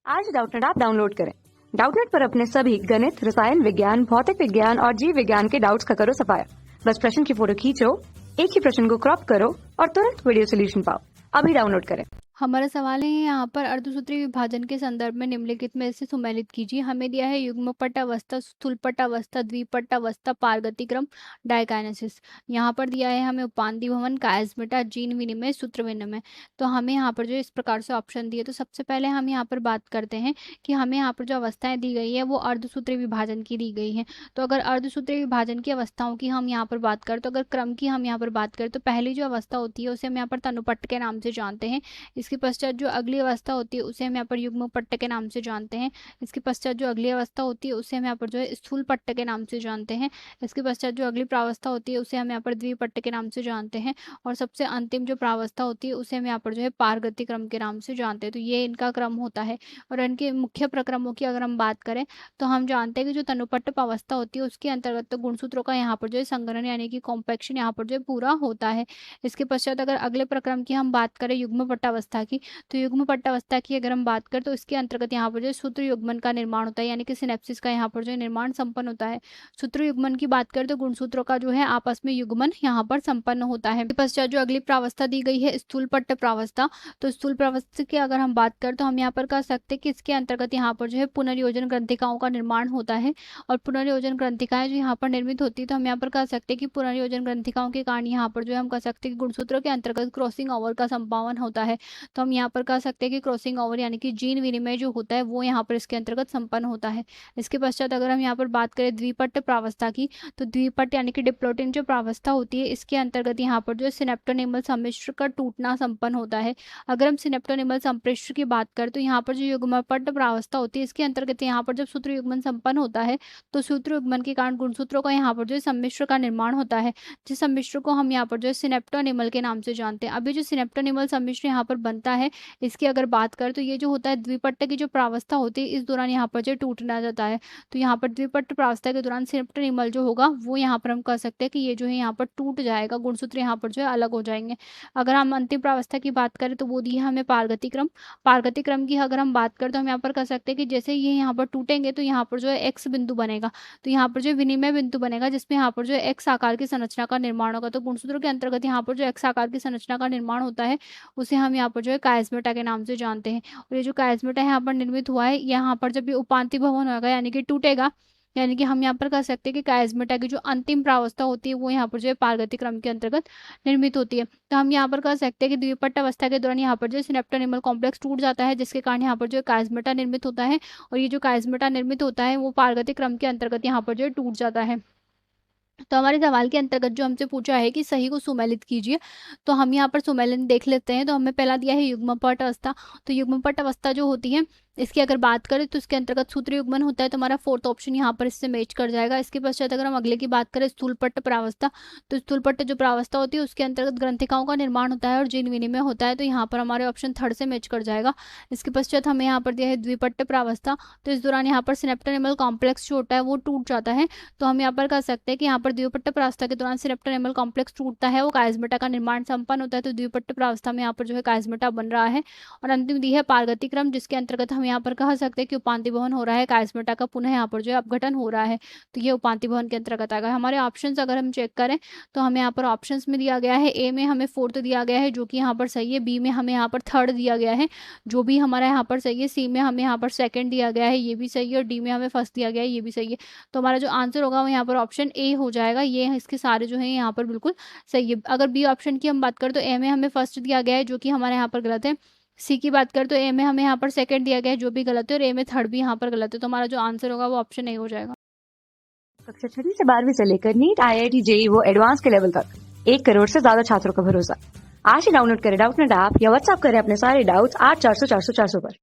आज Doubtnut app download करें। Doubtnut पर अपने सभी गणित, रसायन विज्ञान, भौतिक विज्ञान और जीव विज्ञान के डाउट्स का करो सफाया। बस प्रश्न की फोटो खींचो, एक ही प्रश्न को क्रॉप करो और तुरंत वीडियो सोल्यूशन पाओ। अभी डाउनलोड करें। हमारा सवाल है यहाँ पर अर्धसूत्री विभाजन के संदर्भ में निम्नलिखित में से सुमेलित कीजिए। हमें दिया है युग्मपट अवस्था, स्थूलपट अवस्था, द्विपट अवस्था, पारगतिक्रम, डायकाइनेसिस। यहाँ पर दिया है हमें उपांति भवन, कायस्मेटा, जीन विनिमय, सूत्र विनिमय। तो हमें यहाँ पर जो इस प्रकार से ऑप्शन दिए, तो सबसे पहले हम यहाँ पर बात करते हैं कि हमें यहाँ पर जो अवस्थाएं दी गई है वो अर्धसूत्री विभाजन की दी गई है। तो अगर अर्धसूत्री विभाजन की अवस्थाओं की हम यहाँ पर बात करें, तो अगर क्रम की हम यहाँ पर बात करें, तो पहली जो अवस्था होती है उसे हम यहाँ पर तनुपट्ट के नाम से जानते हैं। इसके पश्चात जो अगली अवस्था होती है उसे हम यहाँ पर युग्म पट्ट के नाम से जानते हैं। इसके पश्चात जो अगली अवस्था होती है उसे हम यहाँ पर जो है स्थूल पट्ट के नाम से जानते हैं। इसके पश्चात जो अगली प्रावस्था होती है उसे हम यहाँ पर द्विपट्ट के नाम से जानते हैं। और सबसे अंतिम जो प्रावस्था होती है उसे हम यहाँ पर जो है पारगति क्रम के नाम से जानते हैं। तो ये इनका क्रम होता है। और इनके मुख्य प्रक्रमों की अगर हम बात करें तो हम जानते हैं कि जो तनुपट्ट अवस्था होती है उसके अंतर्गत तो गुणसूत्रों का यहाँ पर जो है संगरण यानी कि कॉम्पैक्शन यहाँ पर जो है पूरा होता है। इसके पश्चात अगर अगले प्रक्रम की हम बात करें युग्म पट्टावस्था की, तो युग्म पट्टावस्था की अगर हम बात करें तो इसके अंतर्गत यहाँ पर जो सूत्र युग्मन का निर्माण होता है यानी कि सिनेप्सिस का यहाँ पर जो निर्माण संपन्न होता है। सूत्र युग्मन की बात करें तो गुणसूत्रों का जो है आपस में युग्मन यहाँ पर संपन्न होता है। पश्चात जो अगली प्रावस्था दी गई है स्थूल पट्ट प्रावस्था, तो स्थूल प्रावस्था की अगर हम बात करें तो हम यहाँ पर कह सकते हैं कि इसके अंतर्गत यहाँ पर जो है पुनर्योजन ग्रंथिकाओं का निर्माण होता है। और पुनर्योजन ग्रंथिकाएं जो यहाँ पर निर्मित होती है, तो हम यहाँ पर कह सकते हैं कि पुनर्योजन ग्रंथिकाओं के कारण यहाँ पर जो है हम कह सकते हैं कि गुणसूत्रों के अंतर्गत क्रॉसिंग ओवर का संपादन होता है। तो हम यहाँ पर कह सकते हैं कि क्रॉसिंग ओवर यानी कि जीन विनिमय जो होता है वो यहाँ पर इसके अंतर्गत संपन्न होता है। इसके पश्चात अगर हम यहाँ पर बात करें द्विपट्ट प्रावस्था की, तो द्विपट्ट यानी कि डिप्लोटिन जो प्रावस्था होती है इसके अंतर्गत यहाँ पर जो सिनेप्टोनिमल सम्मिश्र का टूटना संपन्न होता है। अगर हम सिनेप्टोनिमल सम्मिश्र की बात करें तो यहाँ पर जो युग्मपट्ट प्रावस्था होती है इसके अंतर्गत यहाँ पर जब सूत्र युग्मन संपन्न होता है तो सूत्र युग्मन के कारण गुणसूत्रों का यहाँ पर जो सम्मिश्र का निर्माण होता है, जिस सम्मिश्र को हम यहाँ पर जो सिनेप्टोनिमल के नाम से जानते हैं। अभी जो सिनेप्टोनिमल सम्मिश्र यहाँ पर बनता है इसकी अगर बात करें तो ये जो होता है द्विपट्ट की जो प्रावस्था होती है इस दौरान यहाँ पर जो टूटना जाता है। तो यहाँ पर द्विपट्ट प्रावस्था के दौरान सिनेप्टोनिमल जो होगा वो यहाँ पर हम कह सकते हैं कि ये जो है यहाँ पर टूट जाएगा, गुणसूत्र यहाँ पर जो है अलग हो जाएंगे। अगर हम अंतिम प्रावस्था की बात करें तो वो दी है हमें पारगति क्रम। पारगति क्रम की अगर हम बात करें तो हम यहाँ पर कह सकते हैं कि जैसे ये यहाँ पर टूटेंगे तो यहाँ पर जो है एक्स बिंदु बनेगा, तो यहाँ पर जो विनिमय बिंदु बनेगा जिसमें यहाँ पर जो एक्स आकार की संरचना का निर्माण होगा। तो गुणसूत्रों के अंतर्गत यहाँ पर जो एक्स आकार की संरचना का निर्माण होता है उसे हम यहाँ पर जो है कायस्मेटा के नाम से जानते हैं। और ये जो कायस्मेटा यहाँ पर निर्मित हुआ है, यहाँ पर जब ये उपांति भवन होगा यानी कि टूटेगा, यानी कि हम यहाँ पर कह सकते हैं कि कायस्मेटा की जो अंतिम प्रावस्था होती है वो यहाँ पर जो है पारगति क्रम के अंतर्गत निर्मित होती है। तो हम यहाँ पर कह सकते हैं कि द्विपट्ट अवस्था के दौरान यहाँ पर जो सिनेप्टोनिमल कॉम्प्लेक्स टूट जाता है जिसके कारण यहाँ पर जो कायस्मेटा निर्मित होता है। और ये जो कायस्मेटा निर्मित होता है वो पारगति क्रम के अंतर्गत यहाँ पर जो टूट जाता है। तो हमारे सवाल के अंतर्गत जो हमसे पूछा है कि सही को सुमेलित कीजिए, तो हम यहाँ पर सुमेलन देख लेते हैं। तो हमें पहला दिया है युग्मपट अवस्था। तो युग्मपट अवस्था जो होती है इसकी अगर बात करें तो इसके अंतर्गत सूत्र युग्मन होता है, तो हमारा फोर्थ ऑप्शन यहाँ पर इससे मैच कर जाएगा। इसके पश्चात अगर हम अगले की बात करें स्थूलपट्ट प्रावस्था, तो स्थूलपट्ट जो प्रावस्था होती है उसके अंतर्गत ग्रंथिकाओं का निर्माण होता है और जीन विनिमय होता है, तो यहाँ पर हमारे ऑप्शन थर्ड से मैच कर जाएगा। इसके पश्चात हमें यहाँ पर दिया है द्विपट्ट प्रावस्था। तो इस दौरान यहाँ पर सिनेप्टोनिमल कॉम्प्लेक्स जो होता है वो टूट जाता है। तो हम यहाँ पर कह सकते हैं कि यहाँ पर द्विपट्ट प्रावस्था के दौरान सिनेप्टोनिमल कॉम्प्लेक्स टूटता है, वो कायस्मेटा का निर्माण संपन्न होता है। तो द्विपट्ट प्रावस्था में यहाँ पर जो है कायस्मेटा बन रहा है। और अंतिम दी है पारगति क्रम, जिसके अंतर्गत हम यहाँ पर कह सकते हैं कि उपांति भवन हो रहा है, कायस्मेटा का पुनः यहाँ पर जो है अपघटन हो रहा है। तो ये उपांति भवन के अंतर्गत आएगा। हमारे ऑप्शंस अगर हम चेक करें तो हमें यहाँ पर ऑप्शंस में दिया गया है, ए में हमें फोर्थ दिया गया है जो कि यहाँ पर सही है, बी में हमें यहाँ पर थर्ड दिया गया है जो भी हमारा यहाँ पर सही है, सी में हमें यहाँ पर सेकंड दिया गया है ये भी सही है, और डी में हमें फर्स्ट दिया गया है ये भी सही है। तो हमारा जो आंसर होगा वो यहाँ पर ऑप्शन ए हो जाएगा। ये इसके सारे जो है यहाँ पर बिल्कुल सही है। अगर बी ऑप्शन की हम बात करें तो ए में हमें फर्स्ट दिया गया है जो कि हमारे यहाँ पर गलत है। सी की बात करें तो ए में हमें यहाँ पर सेकंड दिया गया है जो भी गलत है, और ए में थर्ड भी यहाँ पर गलत है। तो हमारा जो आंसर होगा वो ऑप्शन ए हो जाएगा। कक्षा 6 से 12वीं से लेकर नीट, IIT, JEE वो एडवांस के लेवल तक 1 करोड़ से ज्यादा छात्रों का भरोसा। आज ही डाउनलोड करें डाउटनेट ऐप या व्हाट्सएप करें अपने सारे डाउट्स 8400 400 400 पर।